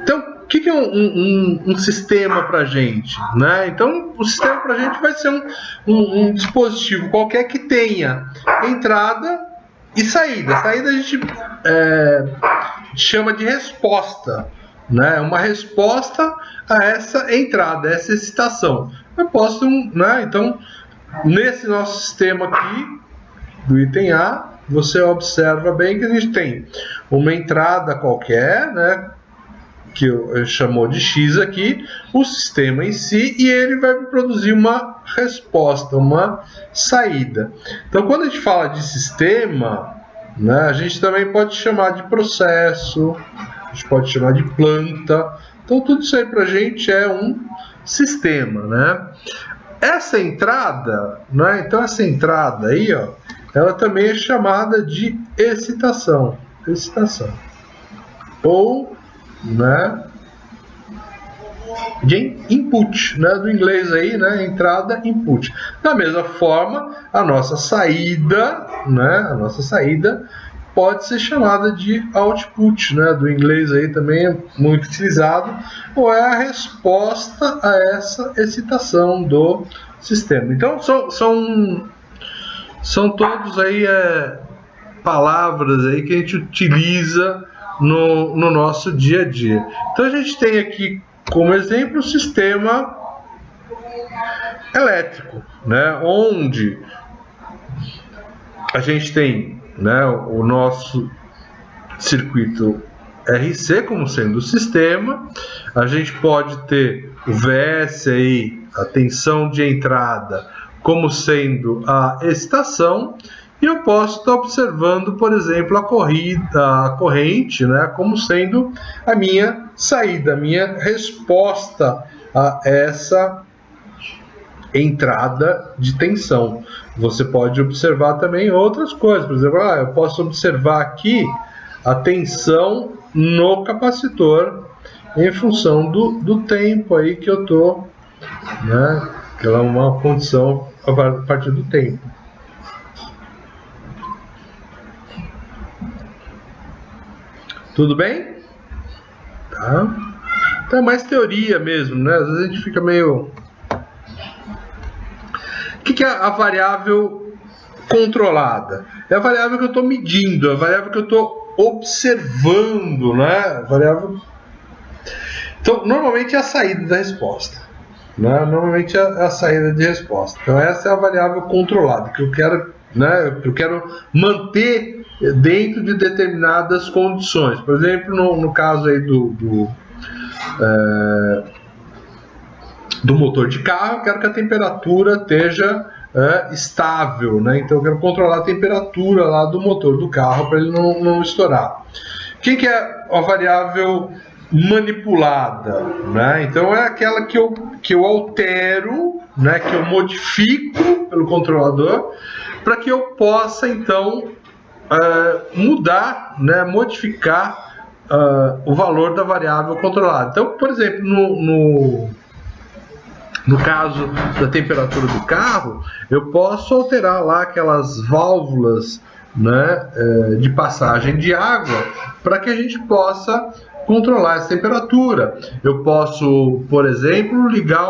Então, o que é um sistema para a gente? Né? Então, o sistema para a gente vai ser um dispositivo qualquer que tenha entrada e saída. A saída a gente chama de resposta. Né? Uma resposta a essa entrada, a essa excitação. Eu posso, né? Então, nesse nosso sistema aqui, do item A, você observa bem que a gente tem uma entrada qualquer, né? Que eu chamou de X aqui, o sistema em si, e ele vai produzir uma resposta, uma saída. Então, quando a gente fala de sistema, né, a gente também pode chamar de processo, a gente pode chamar de planta. Então, tudo isso aí para a gente é um sistema, né? Essa entrada, né, então essa entrada aí, ó, ela também é chamada de excitação, ou, né, de input, né, do inglês aí, né, entrada, input. Da mesma forma, a nossa saída, né, pode ser chamada de output, né, do inglês aí também é muito utilizado, ou é a resposta a essa excitação do sistema. Então são todos aí palavras aí que a gente utiliza no nosso dia a dia. Então a gente tem aqui como exemplo o sistema elétrico, né, onde a gente tem, né, o nosso circuito RC como sendo o sistema. A gente pode ter o VS aí, a tensão de entrada, como sendo a excitação, e eu posso estar observando, por exemplo, a corrente, né, como sendo a minha saída, a minha resposta a essa entrada de tensão. Você pode observar também outras coisas, por exemplo, eu posso observar aqui a tensão no capacitor em função do tempo aí que eu estou, né, que ela é uma condição a partir do tempo. Tudo bem? Tá. Então é mais teoria mesmo, né? Às vezes a gente fica meio... O que é a variável controlada? É a variável que eu estou medindo, a variável que eu estou observando, né? A variável... Então, normalmente é a saída da resposta. Né? Normalmente é a saída de resposta. Então, essa é a variável controlada, que eu quero, né? Eu quero manter dentro de determinadas condições. Por exemplo, no caso aí do motor de carro, eu quero que a temperatura esteja estável, né? Então eu quero controlar a temperatura lá do motor do carro para ele não estourar. O que é a variável manipulada, né? Então é aquela que eu altero, né? Que eu modifico pelo controlador para que eu possa então mudar, né? Modificar o valor da variável controlada. Então, por exemplo, no caso da temperatura do carro, eu posso alterar lá aquelas válvulas, né, de passagem de água para que a gente possa controlar essa temperatura. Eu posso, por exemplo, ligar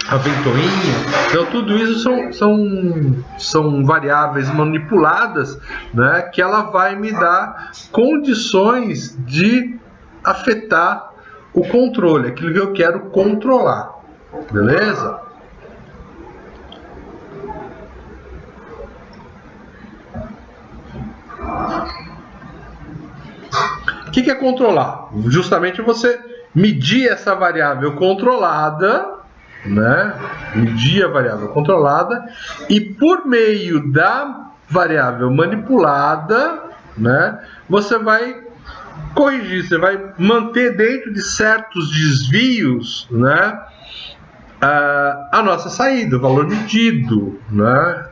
a ventoinha. Então, tudo isso são variáveis manipuladas, né, que ela vai me dar condições de afetar o controle, aquilo que eu quero controlar, beleza? O que é controlar? Justamente você medir essa variável controlada, né? Medir a variável controlada e por meio da variável manipulada, né? Você vai corrigir, você vai manter dentro de certos desvios, né, a nossa saída, o valor medido, né?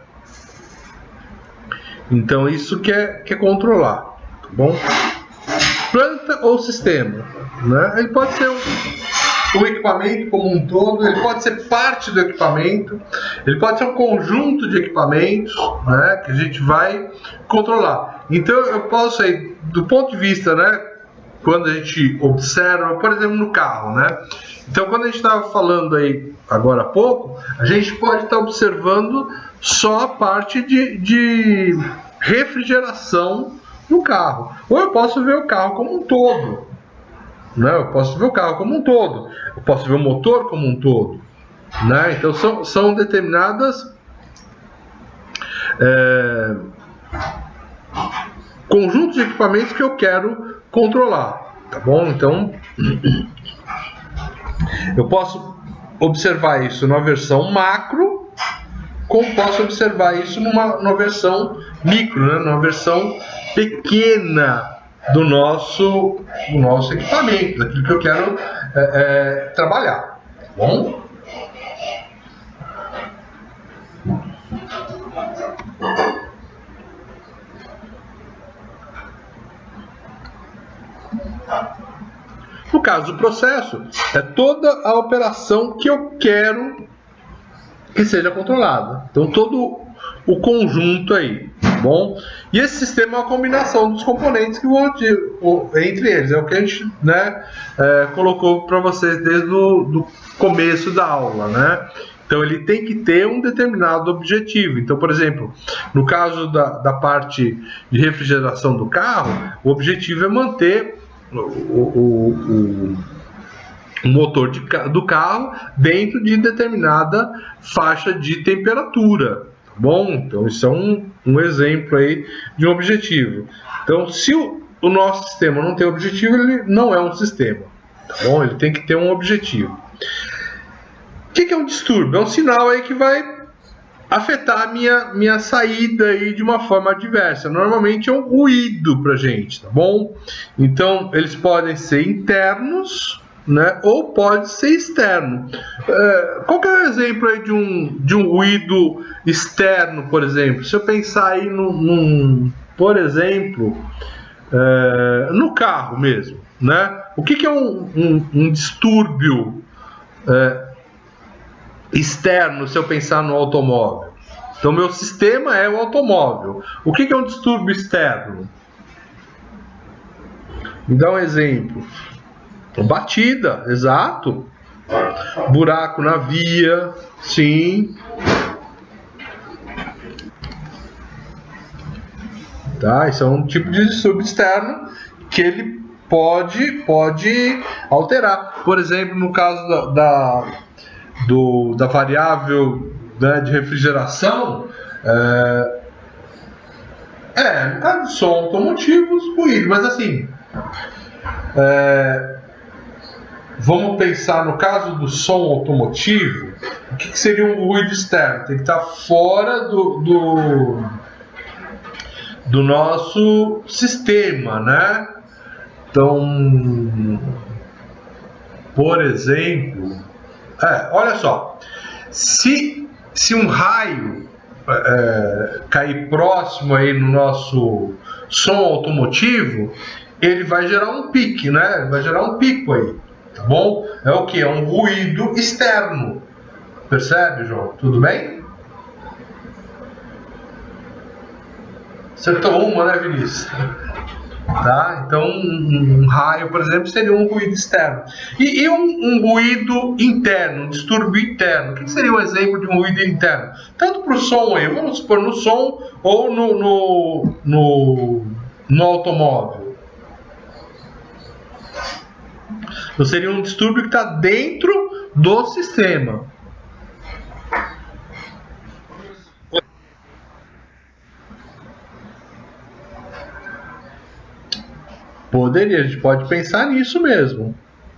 Então isso que é controlar, tá bom? Planta ou sistema, né? Ele pode ser o equipamento como um todo, ele pode ser parte do equipamento, ele pode ser um conjunto de equipamentos, né, que a gente vai controlar. Então eu posso aí, do ponto de vista, né, quando a gente observa, por exemplo, no carro, né? Então, quando a gente estava falando aí agora há pouco, a gente pode estar observando só a parte de refrigeração no carro. Ou eu posso ver o carro como um todo, né? Eu posso ver o carro como um todo. Eu posso ver o motor como um todo, né? Então, são determinadas conjuntos de equipamentos que eu quero controlar, tá bom? Então, eu posso observar isso na versão macro, como posso observar isso numa versão micro, né? Numa versão pequena do nosso equipamento, daquilo que eu quero trabalhar, tá bom? No caso do processo, é toda a operação que eu quero que seja controlada. Então, todo o conjunto aí, tá bom? E esse sistema é uma combinação dos componentes que vão entre eles. É o que a gente, né, colocou para vocês desde o começo da aula, né? Então, ele tem que ter um determinado objetivo. Então, por exemplo, no caso da parte de refrigeração do carro, o objetivo é manter o motor do carro dentro de determinada faixa de temperatura, tá bom? Então isso é um exemplo aí de um objetivo. Então, se o nosso sistema não tem objetivo, ele não é um sistema, tá bom? Ele tem que ter um objetivo. O que é um distúrbio? É um sinal aí que vai afetar a minha saída aí de uma forma adversa. Normalmente é um ruído pra gente, tá bom? Então, eles podem ser internos, né? Ou pode ser externo. Qual que é o exemplo aí de um ruído externo, por exemplo? Se eu pensar aí por exemplo, no carro mesmo, né? O que é um distúrbio externo, se eu pensar no automóvel? Então, meu sistema é o automóvel. O que é um distúrbio externo? Me dá um exemplo. Batida, exato. Buraco na via, sim. Tá? Isso é um tipo de distúrbio externo que ele pode alterar. Por exemplo, no caso da variável, né, de refrigeração, no caso de som automotivo, ruído, mas assim, vamos pensar no caso do som automotivo, o que seria um ruído externo? Tem que estar fora do nosso sistema, né? Então, por exemplo, olha só, se um raio cair próximo aí no nosso som automotivo, ele vai gerar um pique, né? Vai gerar um pico aí, tá bom? É o que? É um ruído externo. Percebe, João? Tudo bem? Acertou uma, né, Vinícius? Tá? Então, um raio, por exemplo, seria um ruído externo. E um ruído interno, um distúrbio interno. O que seria um exemplo de um ruído interno? Tanto para o som aí, vamos supor, no som ou no automóvel. Então, seria um distúrbio que está dentro do sistema. Poderia, a gente pode pensar nisso mesmo,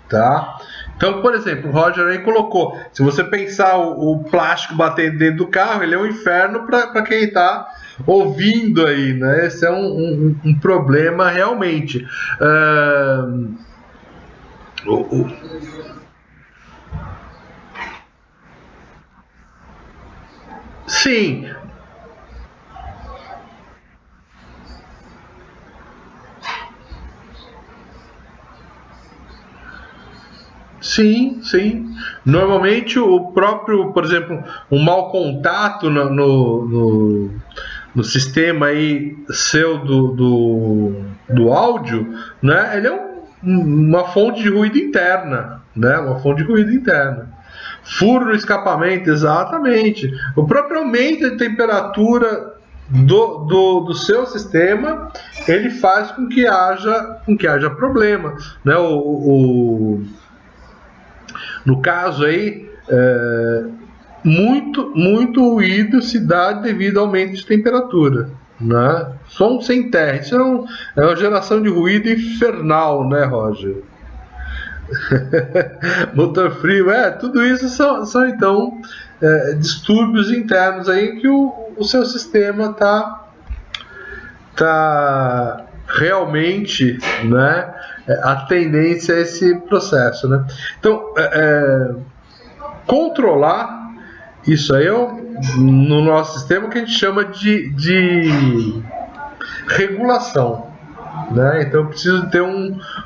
tá? Então, por exemplo, o Roger aí colocou, se você pensar o plástico batendo dentro do carro, ele é um inferno para quem está ouvindo aí, né? Esse é um problema realmente. Sim, Sim, sim. Normalmente o próprio, por exemplo, um mau contato no sistema aí seu do áudio, né? Ele é uma fonte de ruído interna, né? Uma fonte de ruído interna. Furo no escapamento, exatamente. O próprio aumento de temperatura do seu sistema, ele faz com que haja problema, né? No caso aí, muito ruído se dá devido ao aumento de temperatura, né? Som sem terra, isso é uma geração de ruído infernal, né, Roger? Motor frio, tudo isso são então distúrbios internos aí que o seu sistema tá realmente, né, a tendência a esse processo, né? Então, controlar isso aí no nosso sistema que a gente chama de regulação, né? Então eu preciso ter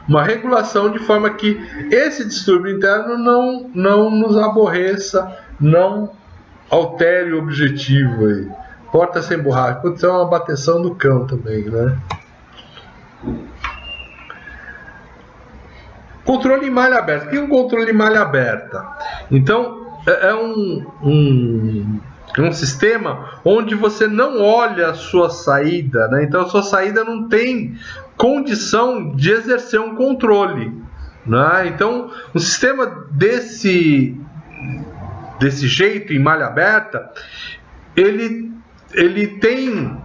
uma regulação de forma que esse distúrbio interno não nos aborreça, não altere o objetivo aí. Porta sem borracha, pode ser uma bateção do cão também, né? Controle em malha aberta. O que é um controle em malha aberta? Então, é um sistema onde você não olha a sua saída, né? Então a sua saída não tem condição de exercer um controle, né? Então, um sistema desse jeito, em malha aberta, ele tem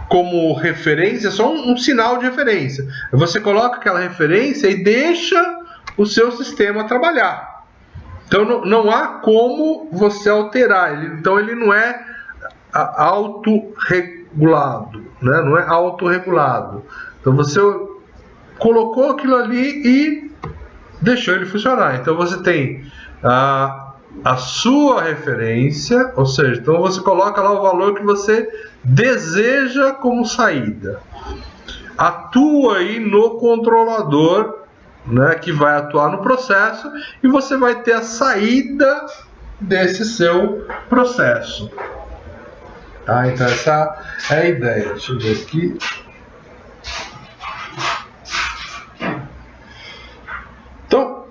como referência só um sinal de referência. Você coloca aquela referência e deixa o seu sistema trabalhar. Então não há como você alterar ele. Então ele não é autorregulado, né? Não é autorregulado. Então você colocou aquilo ali e deixou ele funcionar. Então você tem a sua referência, ou seja, então você coloca lá o valor que você deseja como saída. Atua aí no controlador, né, que vai atuar no processo, e você vai ter a saída desse seu processo. Tá? Então essa é a ideia. Deixa eu ver aqui. Então,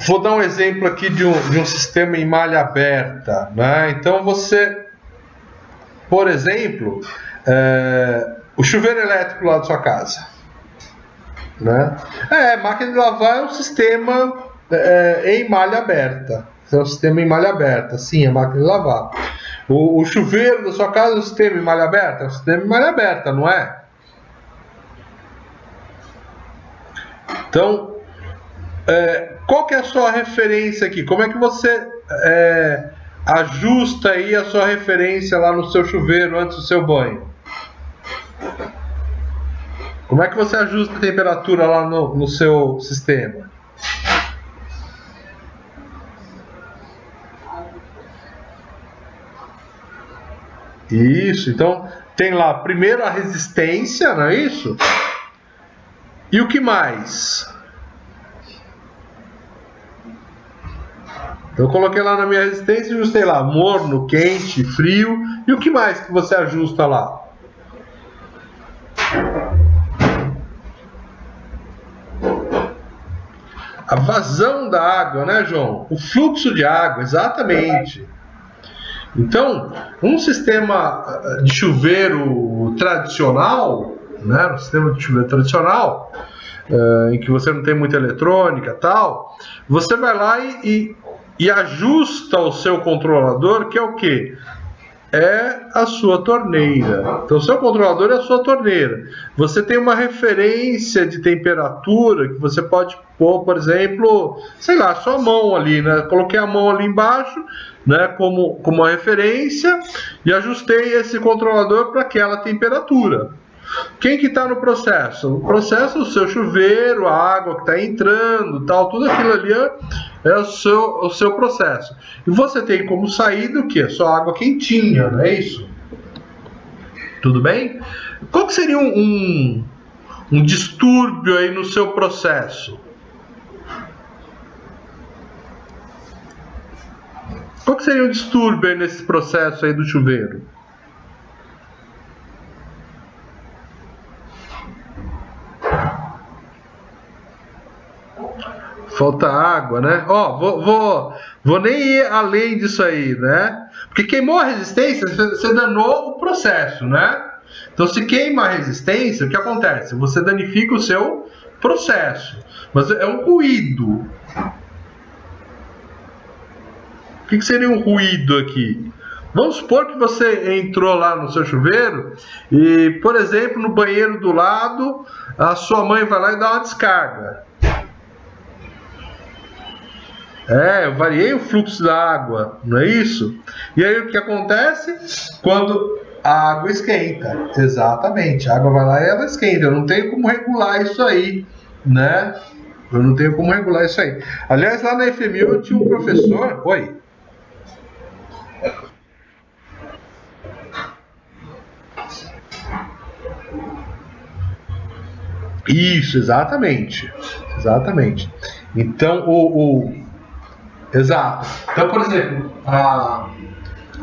vou dar um exemplo aqui de um sistema em malha aberta, né? Então você, por exemplo, o chuveiro elétrico lá da sua casa, né? Máquina de lavar é um sistema em malha aberta. É um sistema em malha aberta, sim, é máquina de lavar. O chuveiro da sua casa é um sistema em malha aberta? É um sistema em malha aberta, não é? Então, qual que é a sua referência aqui? Como é que você ajusta aí a sua referência lá no seu chuveiro antes do seu banho? Como é que você ajusta a temperatura lá no seu sistema? Isso, então tem lá primeiro a resistência, não é isso? E o que mais? Eu coloquei lá na minha resistência e ajustei lá morno, quente, frio. E o que mais que você ajusta lá? A vazão da água, né, João? O fluxo de água, exatamente. Então, um sistema de chuveiro tradicional, né, um sistema de chuveiro tradicional, em que você não tem muita eletrônica e tal, você vai lá e ajusta o seu controlador, que é o quê? É a sua torneira. Então, o seu controlador é a sua torneira. Você tem uma referência de temperatura que você pode pôr, por exemplo, sei lá, sua mão ali, né? Coloquei a mão ali embaixo, né, como uma referência e ajustei esse controlador para aquela temperatura. Quem que está no processo? O processo é o seu chuveiro, a água que está entrando, tal, tudo aquilo ali é o seu processo. E você tem como saída o quê? Só água quentinha, não é isso? Tudo bem? Qual que seria um distúrbio aí no seu processo? Qual que seria o distúrbio aí nesse processo aí do chuveiro? Falta água, né? Ó, vou nem ir além disso aí, né? Porque queimou a resistência, você danou o processo, né? Então, se queima a resistência, o que acontece? Você danifica o seu processo. Mas é um ruído. O que seria um ruído aqui? Vamos supor que você entrou lá no seu chuveiro e, por exemplo, no banheiro do lado, a sua mãe vai lá e dá uma descarga. Eu variei o fluxo da água, não é isso? E aí o que acontece? Quando a água esquenta. Exatamente, a água vai lá e ela esquenta. Eu não tenho como regular isso aí, né? Eu não tenho como regular isso aí. Aliás, lá na FMU eu tinha um professor... Oi. Isso, exatamente. Exatamente. Então, Exato. Então, por exemplo, a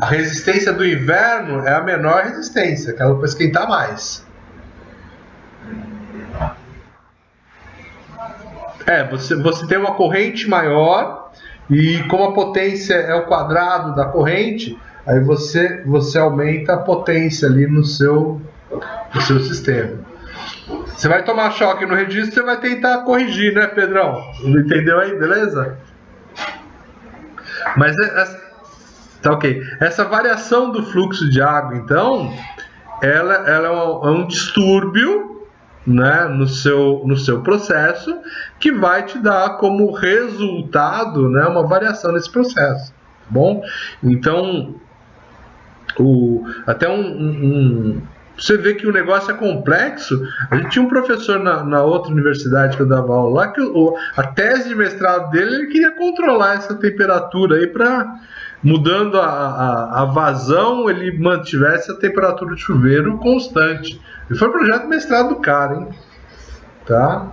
resistência do inverno é a menor resistência, aquela para esquentar mais. Você tem uma corrente maior e como a potência é o quadrado da corrente, aí você aumenta a potência ali no seu sistema. Você vai tomar choque no registro, você vai tentar corrigir, né, Pedrão? Entendeu aí, beleza? Mas tá ok. Essa variação do fluxo de água, então, ela é um distúrbio, né, no seu processo, que vai te dar como resultado, né, uma variação nesse processo. Tá bom? Então, até você vê que o negócio é complexo. A gente tinha um professor na outra universidade que eu dava aula lá, que a tese de mestrado dele, ele queria controlar essa temperatura aí para, mudando a vazão, ele mantivesse a temperatura de chuveiro constante. E foi um projeto de mestrado do cara, hein? Tá?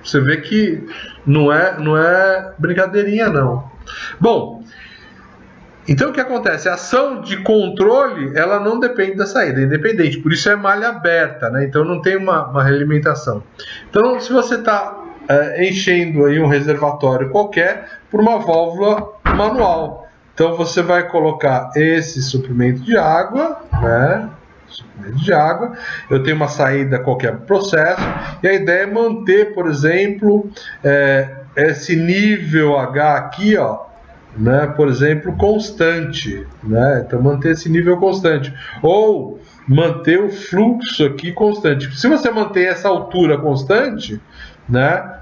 Você vê que não é brincadeirinha, não. Bom, então o que acontece? A ação de controle, ela não depende da saída, é independente, por isso é malha aberta, né? Então não tem uma realimentação. Então se você está enchendo aí um reservatório qualquer por uma válvula manual, então você vai colocar esse suprimento de água, né? Suprimento de água, eu tenho uma saída qualquer processo, e a ideia é manter, por exemplo, esse nível H aqui, ó, né, por exemplo, constante, né? Então manter esse nível constante ou manter o fluxo aqui constante. Se você manter essa altura constante, né,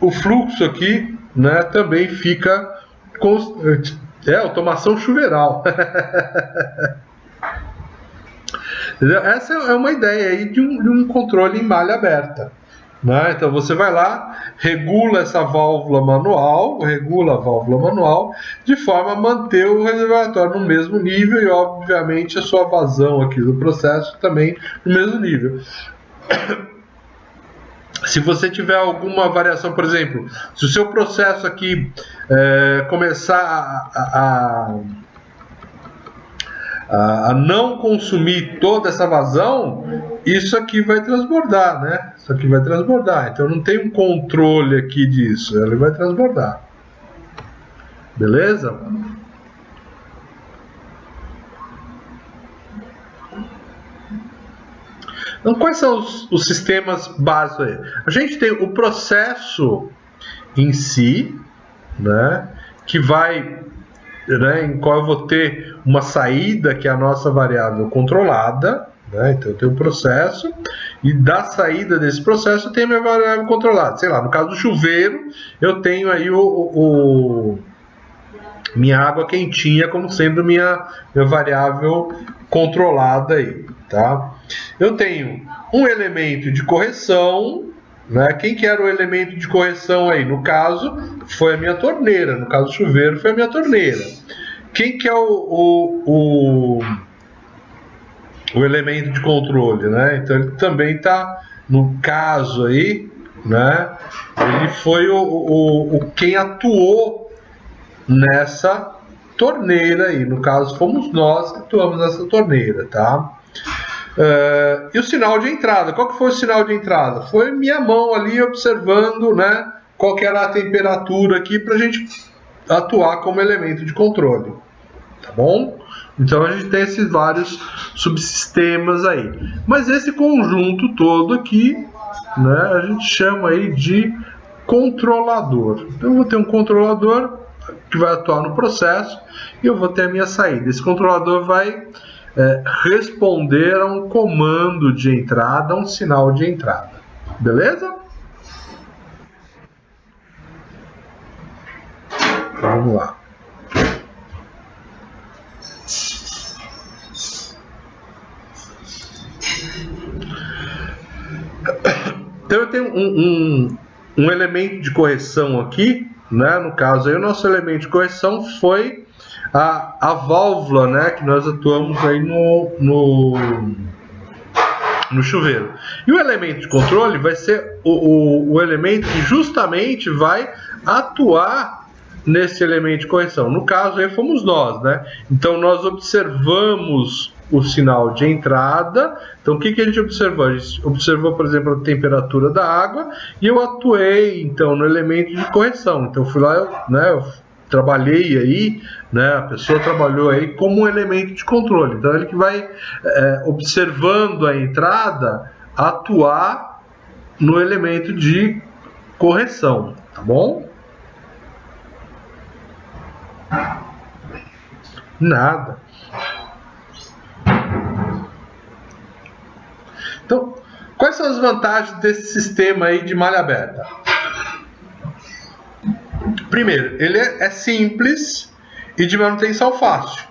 o fluxo aqui, né, também fica constante. Automação chuveiral. Essa é uma ideia aí de um controle em malha aberta. Né? Então você vai lá, regula essa válvula manual, de forma a manter o reservatório no mesmo nível e, obviamente, a sua vazão aqui do processo também no mesmo nível. Se você tiver alguma variação, por exemplo, se o seu processo aqui começar a não consumir toda essa vazão, isso aqui vai transbordar, né? Isso aqui vai transbordar. Então não tem um controle aqui disso, ele vai transbordar. Beleza? Então quais são os sistemas básicos aí? A gente tem o processo em si, né? Que vai, né, em qual eu vou ter uma saída que é a nossa variável controlada, né? Então eu tenho um processo e da saída desse processo eu tenho a minha variável controlada. Sei lá, no caso do chuveiro, eu tenho aí minha água quentinha como sendo minha variável controlada aí, tá? Eu tenho um elemento de correção, né? Quem que era o elemento de correção aí? No caso, foi a minha torneira. No caso do chuveiro, foi a minha torneira. Quem que é o elemento de controle, né? Então ele também está, no caso aí, né? Ele foi quem atuou nessa torneira aí, no caso fomos nós que atuamos nessa torneira, tá? E o sinal de entrada, qual que foi o sinal de entrada? Foi minha mão ali observando, né, qual que era a temperatura aqui para a gente atuar como elemento de controle, tá bom? Então a gente tem esses vários subsistemas aí, mas esse conjunto todo aqui, né, a gente chama aí de controlador. Então eu vou ter um controlador que vai atuar no processo e eu vou ter a minha saída. Esse controlador vai responder a um comando de entrada, a um sinal de entrada. Beleza? Então, vamos lá. Então eu tenho um elemento de correção aqui, né? No caso aí o nosso elemento de correção foi a válvula, né, que nós atuamos aí no chuveiro. E o elemento de controle vai ser o elemento que justamente vai atuar nesse elemento de correção. No caso aí fomos nós, né? Então nós observamos o sinal de entrada. Então o que a gente observou? A gente observou, por exemplo, a temperatura da água e eu atuei então no elemento de correção. Então eu fui lá, eu trabalhei aí, né, a pessoa trabalhou aí como um elemento de controle. Então ele que vai, observando a entrada, atuar no elemento de correção, tá bom? Nada. Então, quais são as vantagens desse sistema aí de malha aberta? Primeiro, ele é simples e de manutenção fácil,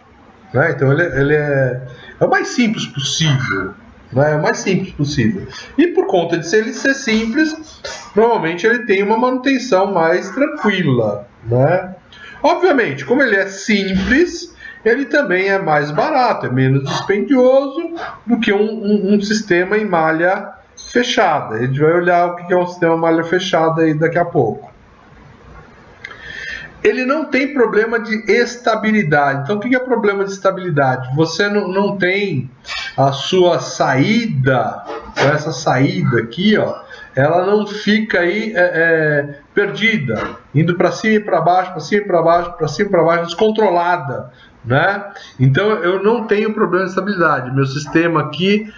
né? Então ele é o mais simples possível, né? É o mais simples possível. E por conta de ele ser simples, normalmente ele tem uma manutenção mais tranquila, né? Obviamente, como ele é simples, ele também é mais barato, é menos dispendioso do que um sistema em malha fechada. A gente vai olhar o que é um sistema malha fechada aí daqui a pouco. Ele não tem problema de estabilidade. Então, o que é problema de estabilidade? Você não tem a sua saída, essa saída aqui, ó, ela não fica aí perdida, indo para cima e para baixo, para cima e para baixo, para cima e para baixo, descontrolada, né? Então, eu não tenho problema de estabilidade. Meu sistema aqui,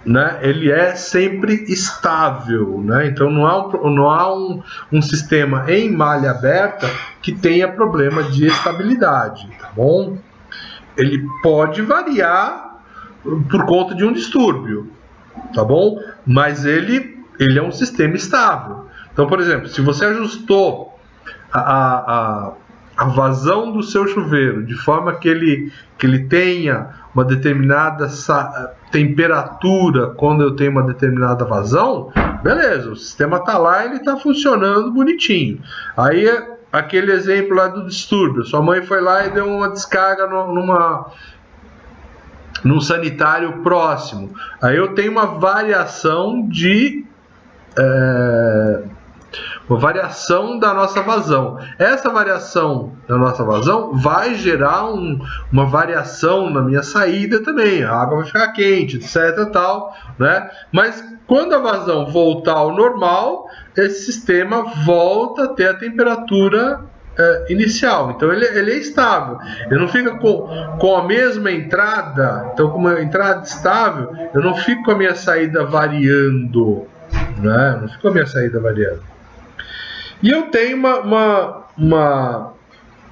né, ele é sempre estável, né? Então não há um sistema em malha aberta que tenha problema de estabilidade, tá bom? Ele pode variar por conta de um distúrbio, tá bom? Mas ele é um sistema estável. Então, por exemplo, se você ajustou a vazão do seu chuveiro de forma que ele tenha uma determinada temperatura quando eu tenho uma determinada vazão, beleza, o sistema está lá, ele está funcionando bonitinho. Aí aquele exemplo lá do distúrbio, sua mãe foi lá e deu uma descarga num sanitário próximo. Aí eu tenho uma variação da nossa vazão. Essa variação da nossa vazão vai gerar uma variação na minha saída também. A água vai ficar quente, etc. tal, né? Mas quando a vazão voltar ao normal, esse sistema volta a ter a temperatura inicial. Então ele é estável. Ele não fica com a mesma entrada. Então, com uma entrada estável, eu não fico com a minha saída variando, né? Não fico com a minha saída variando. E eu tenho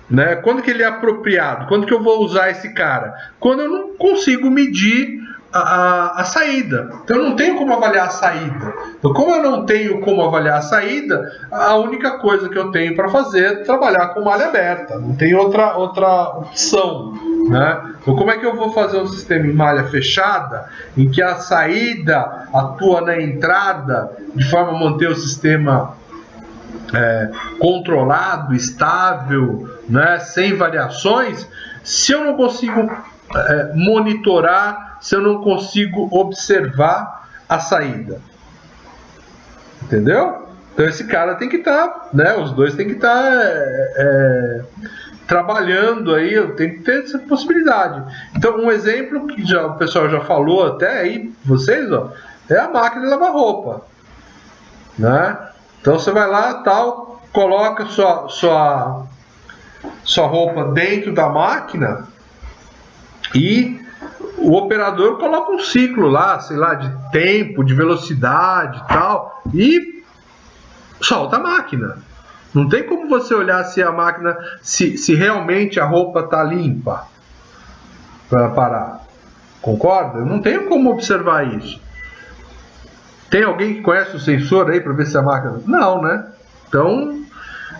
né, quando que ele é apropriado? Quando que eu vou usar esse cara? Quando eu não consigo medir a saída. Então eu não tenho como avaliar a saída. Então, como eu não tenho como avaliar a saída, a única coisa que eu tenho para fazer é trabalhar com malha aberta. Não tem outra opção, né? Então, como é que eu vou fazer um sistema em malha fechada, em que a saída atua na entrada, de forma a manter o sistema controlado, estável, né, sem variações, se eu não consigo monitorar, se eu não consigo observar a saída? Entendeu? Então esse cara tem que estar, né, os dois tem que estar trabalhando aí, eu tenho que ter essa possibilidade. Então, um exemplo que o pessoal já falou até aí, vocês, ó, é a máquina de lavar roupa, né? Então você vai lá, tal, coloca sua roupa dentro da máquina e o operador coloca um ciclo lá, sei lá, de tempo, de velocidade e tal, e solta a máquina. Não tem como você olhar se a máquina, se realmente a roupa está limpa para parar. Concorda? Eu não tenho como observar isso. Tem alguém que conhece o sensor aí para ver se a máquina... Não, né? Então,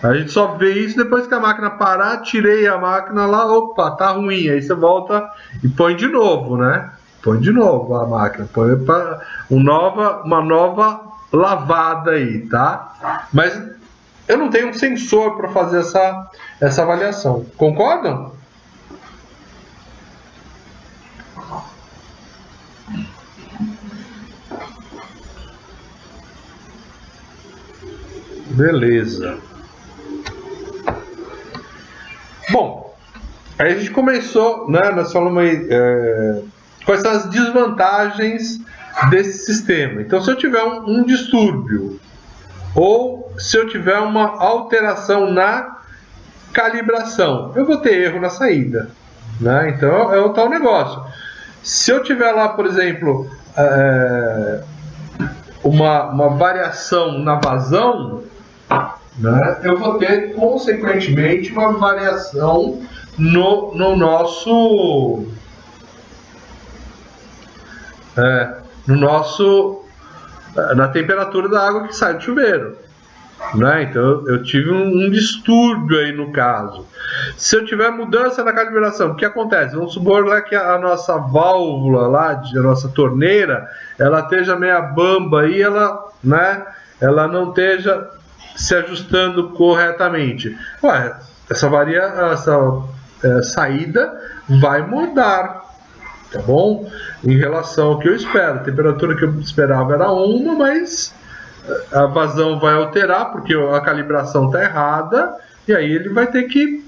a gente só vê isso depois que a máquina parar, tirei a máquina lá, opa, tá ruim. Aí você volta e põe de novo, né? Põe de novo a máquina. Põe para uma nova lavada aí, tá? Mas eu não tenho um sensor para fazer essa avaliação. Concordam? Beleza. Bom, aí a gente começou, né? Nós falamos aí quais são as desvantagens desse sistema. Então, se eu tiver um distúrbio ou se eu tiver uma alteração na calibração, eu vou ter erro na saída, né? Então é o tal negócio. Se eu tiver lá, por exemplo, uma variação na vazão, né, eu vou ter consequentemente uma variação no nosso na temperatura da água que sai do chuveiro, né? Então eu tive um distúrbio aí no caso. Se eu tiver mudança na calibração, o que acontece? Vamos supor lá que a nossa válvula lá, a nossa torneira, ela esteja meia bamba aí, ela não esteja se ajustando corretamente. Ué, essa saída vai mudar, tá bom? Em relação ao que eu espero. A temperatura que eu esperava era uma, mas a vazão vai alterar porque a calibração está errada e aí ele vai ter que,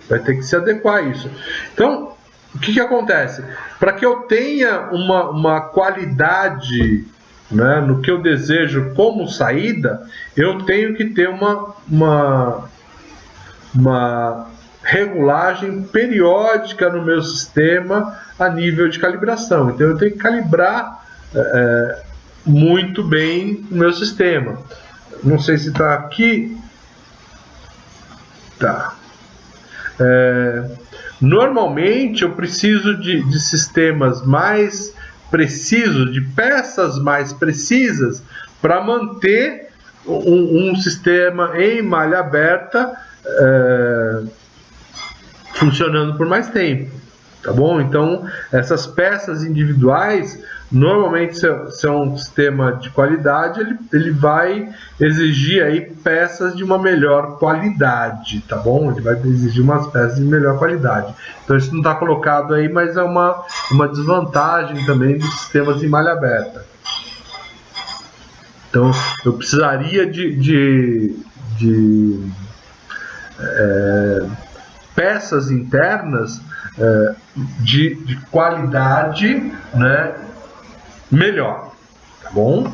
vai ter que se adequar a isso. Então, o que acontece? Para que eu tenha uma qualidade, né, no que eu desejo como saída, eu tenho que ter uma regulagem periódica no meu sistema a nível de calibração. Então eu tenho que calibrar muito bem o meu sistema. Não sei se está aqui. Tá. Normalmente eu preciso de sistemas mais precisos, de peças mais precisas, para manter um sistema em malha aberta funcionando por mais tempo, tá bom? Então essas peças individuais, normalmente se é um sistema de qualidade, ele vai exigir aí peças de uma melhor qualidade, tá bom? Ele vai exigir umas peças de melhor qualidade. Então isso não está colocado aí, mas é uma desvantagem também dos sistemas em malha aberta. Então eu precisaria de peças internas de qualidade, né, melhor, tá bom?